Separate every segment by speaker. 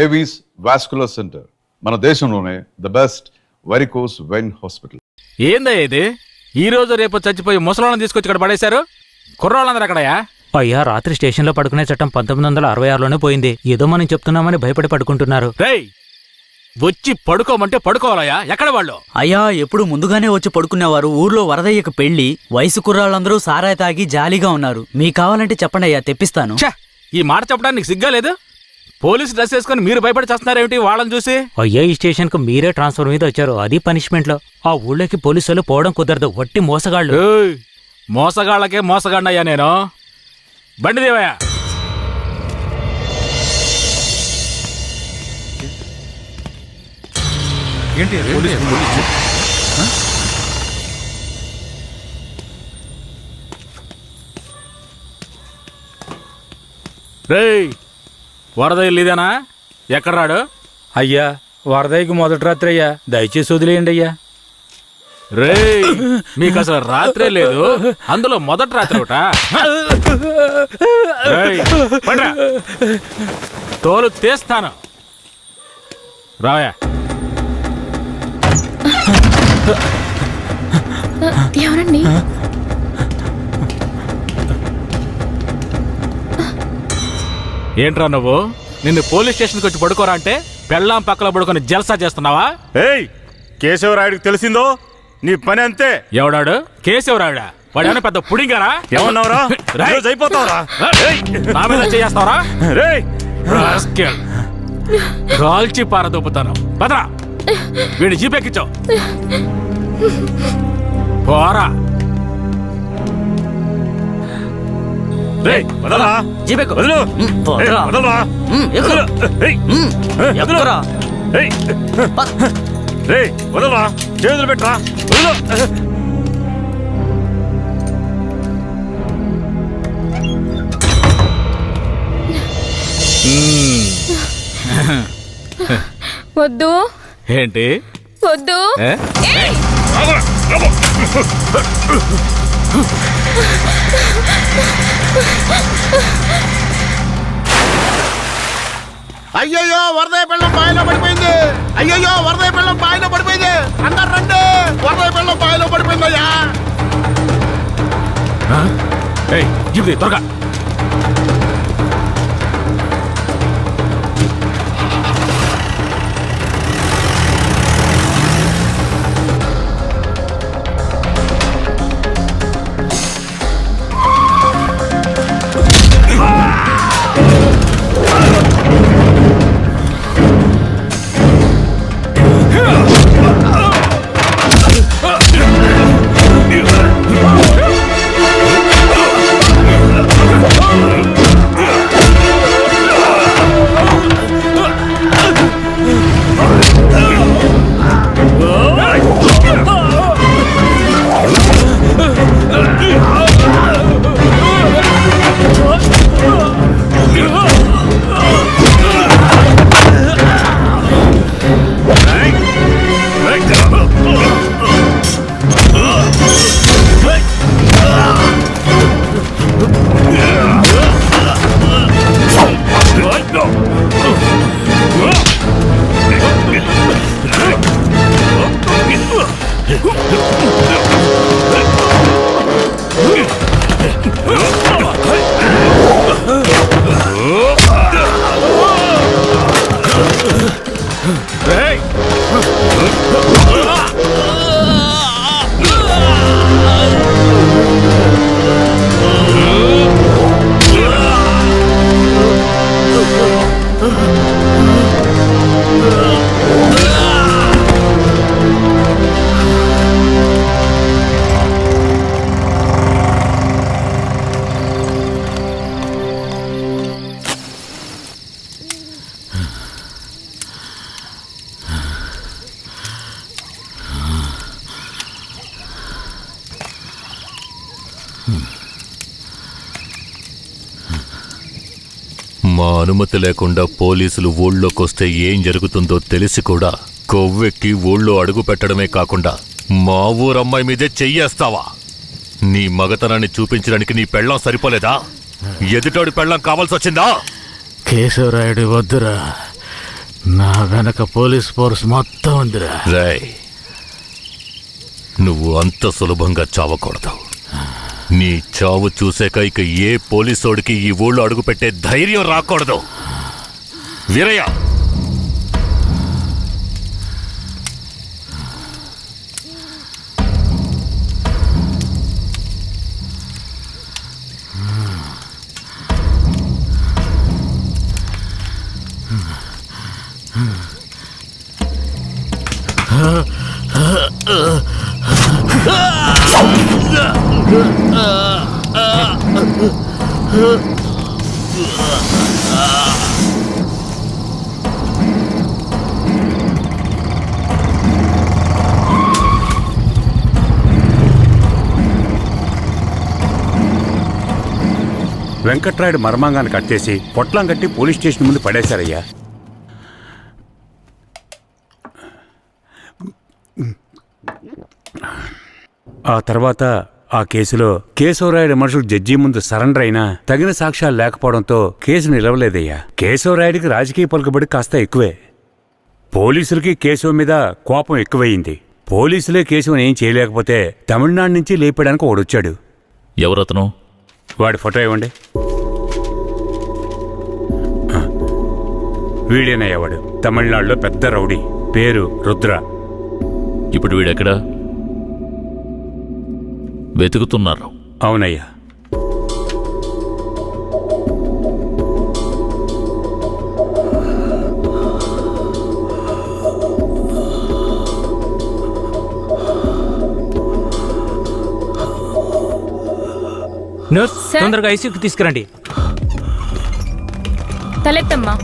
Speaker 1: Avis vascular centre, మన దేశంలోనే the best varicose vein hospital.
Speaker 2: ఏందా ఇది? ఈ రోజు రేపు చచ్చిపోయి ముసలాళ్ళని తీసుకొచ్చి ఇక్కడ పడేశారు. కుర్రాళ్ళందరూ అక్కడయా?
Speaker 3: అయ్యా, రాత్రి స్టేషన్లో పడుకునే చట్టం 1966లోనే పోయింది. ఏదో మనం చెప్తున్నామని భయపడి పడుకుంటున్నారు.
Speaker 2: రేయ్, వచ్చి పడుకోమంటే పడుకోవాలయ్యా. ఎక్కడ వాళ్ళు?
Speaker 4: అయ్యా, ఎప్పుడు ముందుగానే వచ్చి పడుకునేవారు. ఊర్లో వరదయ్యకు పెళ్లి, వయసు కుర్రాళ్ళందరూ సారాయి తాగి జాలీగా ఉన్నారు. మీకు కావాలంటే చెప్పండి అయ్యా, తెప్పిస్తాను.
Speaker 2: ఛ, ఈ మాట చెప్పడానికి సిగ్గా లేదు? పోలీసు డ్రెస్ వేసుకుని మీరు భయపడి చేస్తున్నారేమిటి వాళ్ళని చూసి?
Speaker 3: అయ్యా, ఈ స్టేషన్ కు మీరే ట్రాన్స్ఫర్ మీద వచ్చారు, అది పనిష్మెంట్ లో. ఆ ఊళ్ళోకి పోలీసులు పోవడం కుదరదు, వట్టి మోసగాళ్ళు.
Speaker 2: ఏయ్, మోసగాళ్ళకే మోసగాడినయ్యా నేను. బండి దేవయ్యా. రేయ్, వరద ఇల్లుదేనా? ఎక్కడ రాడు?
Speaker 5: అయ్యా, వరదయ్యకు మొదటి రాత్రి అయ్యా, దయచేసి వదిలేయండి అయ్యా.
Speaker 2: రేయ్, మీకు అసలు రాత్రే లేదు, అందులో మొదటి రాత్రి ఒకట. తోలు తీస్తాను, రావయా.
Speaker 6: ఎవరండి?
Speaker 2: ఏంట్రా నువ్వు? నిన్ను పోలీస్ స్టేషన్కి వచ్చి పడుకోరా అంటే పెళ్ళాం పక్కలో పడుకొని జల్సా చేస్తున్నావా?
Speaker 7: ఏయ్, కేశవరాయుడికి తెలిసిందో నీ పని అంతే.
Speaker 2: ఎవడాడు? కేశవరాయుడా? వాడేమైనా పెద్ద పుడింగారా?
Speaker 7: ఏమన్నావురా? అయిపోతావురా?
Speaker 2: నా మీద చేస్తావరా?
Speaker 7: రేయ్,
Speaker 2: రాల్చి పారదొప్పుతాను. పదరా, వీడి జీపెక్కించావు. పోరా.
Speaker 7: వదలరా,
Speaker 4: జీపెక్కు.
Speaker 7: వదలు.
Speaker 4: పోరా.
Speaker 7: వదలరా.
Speaker 4: ఎక్కురా. ఎక్కురా.
Speaker 7: రేయ్, వదలరా, చేతులు పెట్టరా. వదలు.
Speaker 6: వద్దు.
Speaker 2: ఏంటి
Speaker 6: వద్దు.
Speaker 8: అయ్యయ్యో, వరదయ్య పిల్లం బాయిలో పడిపోయింది. అయ్యయ్యో, వరదయ్య పిల్లం బాయిలో పడిపోయింది. అందరు రండి, వరదయ్య పిల్లం బాయిలో పడిపోయిందయ్యా.
Speaker 2: త్వరగా.
Speaker 9: మా అనుమతి లేకుండా పోలీసులు ఊళ్ళోకొస్తే ఏం జరుగుతుందో తెలిసి కూడా కొవ్వెక్కి ఊళ్ళో అడుగు పెట్టడమే కాకుండా మా ఊరమ్మాయి మీదే చెయ్యేస్తావా? నీ మగతనాన్ని చూపించడానికి నీ పెళ్ళం సరిపోలేదా? ఎదుటోడి పెళ్ళం కావాల్సి వచ్చిందా?
Speaker 2: కేశవరాయుడు వద్దురా, నా వెనక పోలీస్ ఫోర్స్ మొత్తం ఉందిరా.
Speaker 9: రేయ్, నువ్వు అంత సులభంగా చావకూడదు. నీ చావు చూసాక ఇక ఏ పోలీసోడికి ఈ ఊళ్ళో అడుగుపెట్టే ధైర్యం రాకూడదు. వీరయ్య,
Speaker 7: వెంకట్రాయుడు మర్మాంగాన్ని కట్టేసి పొట్లం కట్టి పోలీస్ స్టేషన్ ముందు పడేశారయ్యా. ఆ తర్వాత ఆ కేసులో కేశవరాయుడు మనుషులు జడ్జి ముందు సరెండర్ అయినా తగిన సాక్ష్యాలు లేకపోవడంతో కేసు నిలవలేదయ్యా. కేశవరాయుడికి రాజకీయ పలుకుబడి కాస్త ఎక్కువే. పోలీసులకి కేశవ మీద కోపం ఎక్కువయింది. పోలీసులే కేశవని ఏం చేయలేకపోతే తమిళనాడు నుంచి లేపడానికి ఒకడొచ్చాడు.
Speaker 9: ఎవరతను?
Speaker 7: వాడి ఫోటో ఇవ్వండి. వీడేనయ్యా వాడు. తమిళనాడులో పెద్ద రౌడీ, పేరు రుద్ర.
Speaker 9: ఇప్పుడు వీడెక్కడా? వెతుకుతున్నారు.
Speaker 7: అవునయ్యా.
Speaker 3: Nurse,
Speaker 6: sir?
Speaker 3: తొందరగా ఐసీయూకి తీసుకురండి.
Speaker 6: తలెత్తమ్మా.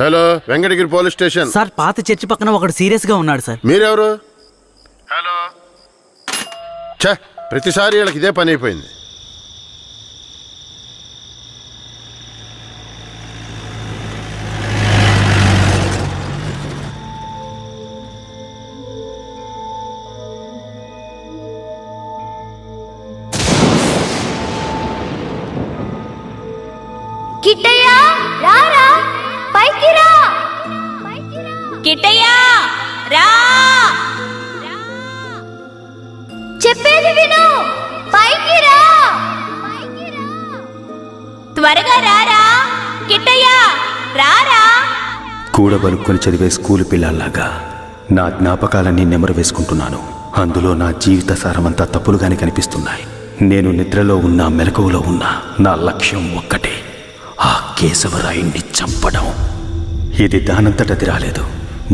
Speaker 8: Hello, Venkatagiri police station.
Speaker 4: Sir, పాత చర్చి పక్కన ఒకడు సీరియస్ గా ఉన్నాడు సార్.
Speaker 8: మీరెవరు? హలో. ఛ, ప్రతిసారి వీళ్ళకి ఇదే పని అయిపోయింది.
Speaker 6: కిట్టయ్యా, రారా, పైకి రా. కిట్టయ్యా, రా. చెప్పేది విను, పైకి రా. త్వరగా రారా. కిట్టయ్యా, రారా.
Speaker 10: కూడబలుక్కొని చదివే స్కూలు పిల్లల్లాగా నా జ్ఞాపకాలన్నీ నెమరు వేసుకుంటున్నాను. అందులో నా జీవిత సారమంతా తప్పులుగానే కనిపిస్తున్నాయి. నేను నిద్రలో ఉన్నా మెలకువలో ఉన్నా నా లక్ష్యం ఒక్కటే, ఆ కేశవరాయుణ్ణి చంపడం. ఇది దానంతటది రాలేదు.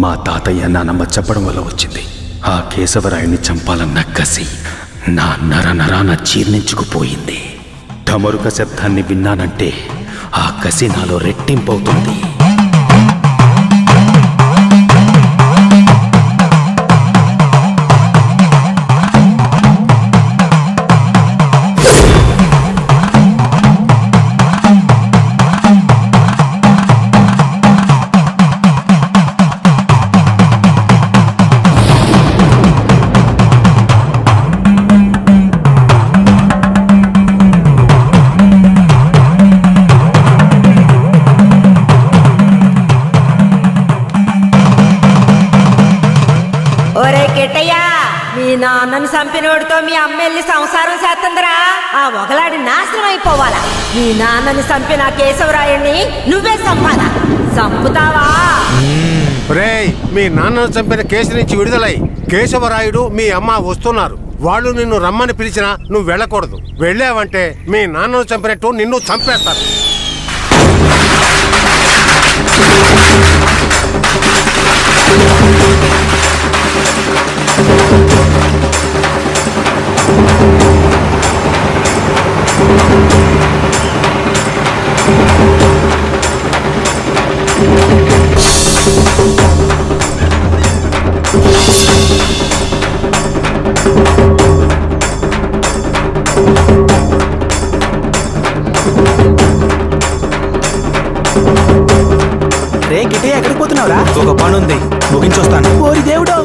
Speaker 10: మా తాతయ్య నానమ్మ చెప్పడం వల్ల వచ్చింది. ఆ కేశవరాయుణ్ణి చంపాలన్న కసి నా నరనరాన జీర్ణించుకుపోయింది. ఢమరుక శబ్దాన్ని విన్నానంటే ఆ కసి నాలో రెట్టింపవుతుంది.
Speaker 11: మీ నాన్నను చంపినోడితో మీ అమ్మెల్లి సంసారం చేస్తుందిరా. ఆ ఒకలాడి నాశనం అయిపోవాలా. మీ నాన్నని చంపిన కేశవరాయుణ్ణి నువ్వే చంపాలా. చంపుతావా?
Speaker 8: రేయ్, మీ నాన్నను చంపిన కేసు నుంచి విడుదలై కేశవరాయుడు మీ అమ్మ వస్తున్నారు. వాళ్ళు నిన్ను రమ్మని పిలిచినా నువ్వు వెళ్ళకూడదు. వెళ్ళావంటే మీ నాన్నను చంపినట్టు నిన్ను చంపేస్తారు.
Speaker 12: రే కిట్టయ్య ఎక్కడికి పోతున్నావురా? ఒక పని ఉంది, ముగించొస్తాను. ఓరి దేవుడు!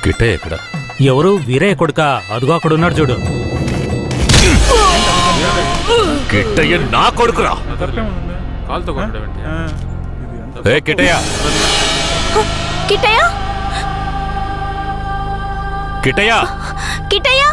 Speaker 9: కిట్టయ్య ఎక్కడ?
Speaker 3: ఎవరు వీరయ్య కొడుక? అదుగో అక్కడ ఉన్నాడు చూడు.
Speaker 9: కిట్టయ్య నా కొడుకురా. ఏ కిట్టయ్య,
Speaker 6: కిట్టయ్య
Speaker 9: కిట్టయ్య,
Speaker 6: కిట్టయ్య